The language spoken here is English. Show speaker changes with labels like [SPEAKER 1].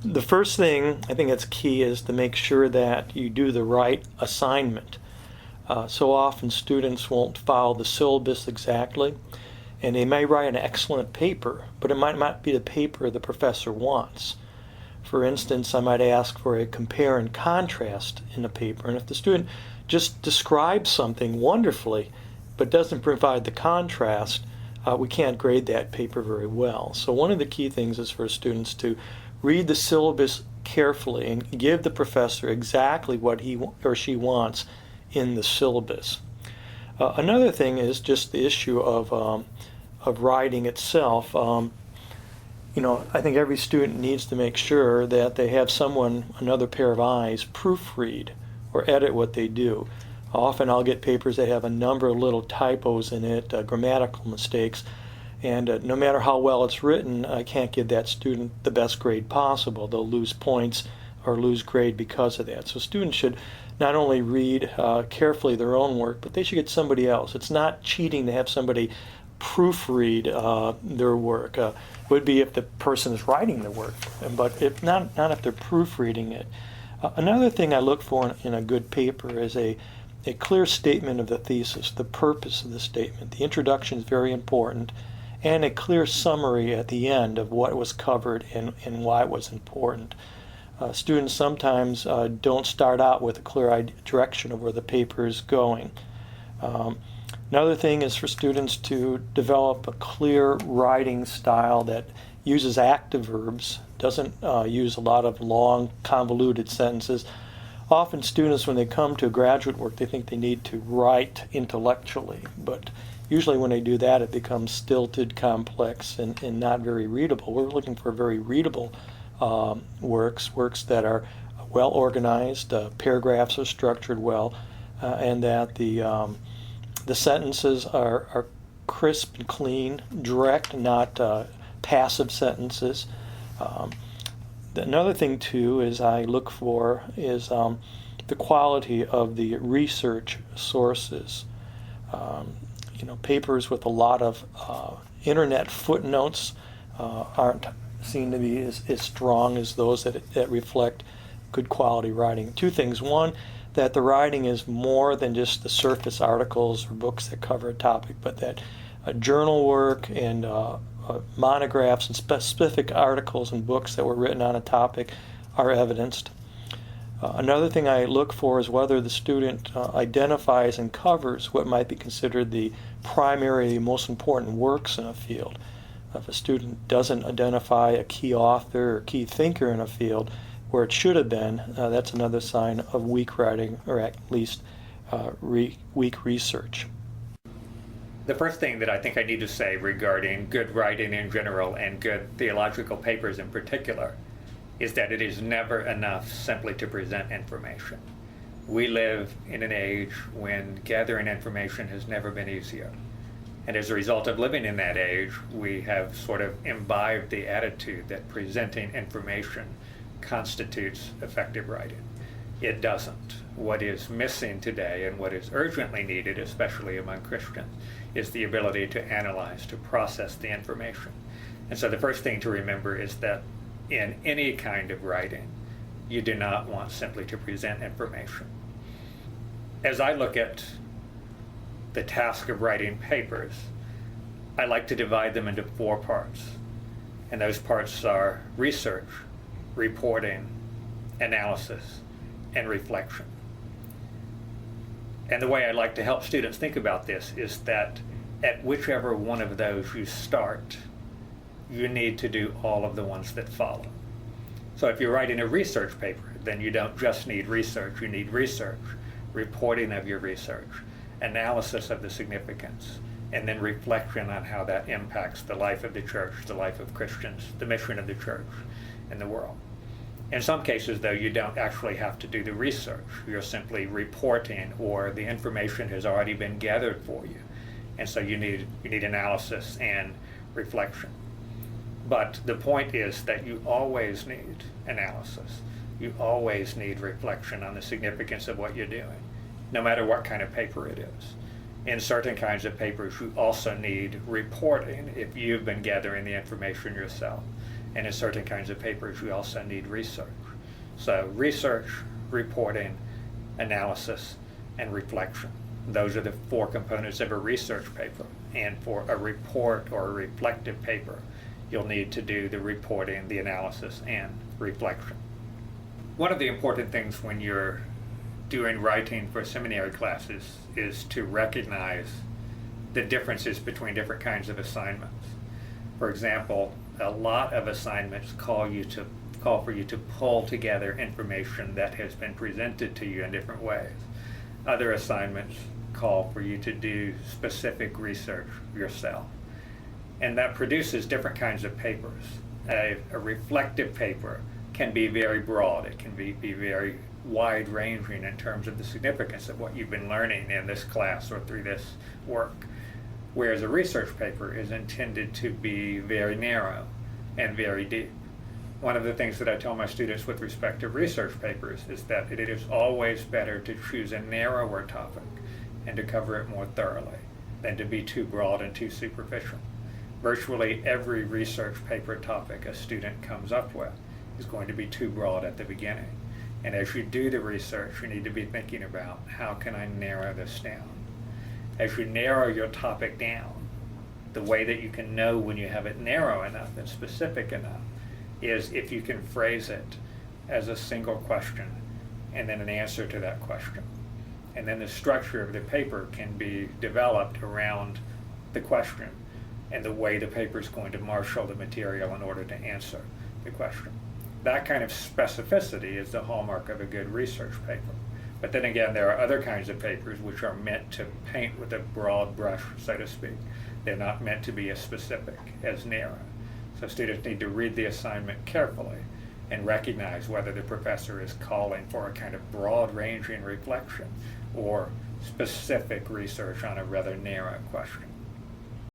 [SPEAKER 1] The first thing I think that's key is to make sure that you do the right assignment. So often students won't follow the syllabus exactly, and they may write an excellent paper, but it might not be the paper the professor wants. For instance, I might ask for a compare and contrast in the paper, and if the student just describes something wonderfully but doesn't provide the contrast, we can't grade that paper very well. So one of the key things is for students to read the syllabus carefully and give the professor exactly what he or she wants in the syllabus. Another thing is just the issue of writing itself. I think every student needs to make sure that they have someone, another pair of eyes, proofread or edit what they do. Often I'll get papers that have a number of little typos in it, grammatical mistakes, and no matter how well it's written, I can't give that student the best grade possible. They'll lose points or lose grade because of that. So students should not only read carefully their own work, but they should get somebody else. It's not cheating to have somebody proofread their work. It would be if the person is writing the work, but if not if they're proofreading it. Another thing I look for in a good paper is a clear statement of the thesis, the purpose of the statement. The introduction is very important, and a clear summary at the end of what was covered and why it was important. Students sometimes don't start out with a clear direction of where the paper is going. Another thing is for students to develop a clear writing style that uses active verbs, doesn't use a lot of long, convoluted sentences. Often students, when they come to graduate work, they think they need to write intellectually, but usually when they do that, it becomes stilted, complex, and not very readable. We're looking for very readable works that are well organized, paragraphs are structured well, and that the sentences are crisp and clean, direct, not passive sentences. Another thing too is I look for is the quality of the research sources. Papers with a lot of internet footnotes aren't seen to be as strong as those that reflect good quality writing. Two things. One, that the writing is more than just the surface articles or books that cover a topic, but that journal work and monographs and specific articles and books that were written on a topic are evidenced. Another thing I look for is whether the student identifies and covers what might be considered the primary, most important works in a field. If a student doesn't identify a key author or key thinker in a field where it should have been, that's another sign of weak writing, or at least weak research.
[SPEAKER 2] The first thing that I think I need to say regarding good writing in general and good theological papers in particular is that it is never enough simply to present information. We live in an age when gathering information has never been easier. And as a result of living in that age, we have sort of imbibed the attitude that presenting information constitutes effective writing. It doesn't. What is missing today and what is urgently needed, especially among Christians, is the ability to analyze, to process the information. And so the first thing to remember is that in any kind of writing, you do not want simply to present information. As I look at the task of writing papers, I like to divide them into 4 parts. And those parts are research, reporting, analysis, and reflection. And the way I like to help students think about this is that at whichever one of those you start, you need to do all of the ones that follow. So if you're writing a research paper, then you don't just need research, you need research, reporting of your research, analysis of the significance, and then reflection on how that impacts the life of the church, the life of Christians, the mission of the church and the world. In some cases, though, you don't actually have to do the research. You're simply reporting, or the information has already been gathered for you. And so you need analysis and reflection. But the point is that you always need analysis. You always need reflection on the significance of what you're doing, no matter what kind of paper it is. In certain kinds of papers, you also need reporting if you've been gathering the information yourself. And in certain kinds of papers, we also need research. So research, reporting, analysis, and reflection. Those are the 4 components of a research paper. And for a report or a reflective paper, you'll need to do the reporting, the analysis, and reflection. One of the important things when you're doing writing for seminary classes is to recognize the differences between different kinds of assignments. For example, a lot of assignments call for you to pull together information that has been presented to you in different ways. Other assignments call for you to do specific research yourself. And that produces different kinds of papers. A reflective paper can be very broad. It can be very wide-ranging in terms of the significance of what you've been learning in this class or through this work. Whereas a research paper is intended to be very narrow and very deep. One of the things that I tell my students with respect to research papers is that it is always better to choose a narrower topic and to cover it more thoroughly than to be too broad and too superficial. Virtually every research paper topic a student comes up with is going to be too broad at the beginning. And as you do the research, you need to be thinking about, how can I narrow this down? As you narrow your topic down, the way that you can know when you have it narrow enough and specific enough is if you can phrase it as a single question and then an answer to that question. And then the structure of the paper can be developed around the question and the way the paper is going to marshal the material in order to answer the question. That kind of specificity is the hallmark of a good research paper. But then again, there are other kinds of papers which are meant to paint with a broad brush, so to speak. They're not meant to be as specific, as narrow. So students need to read the assignment carefully and recognize whether the professor is calling for a kind of broad-ranging reflection or specific research on a rather narrow question.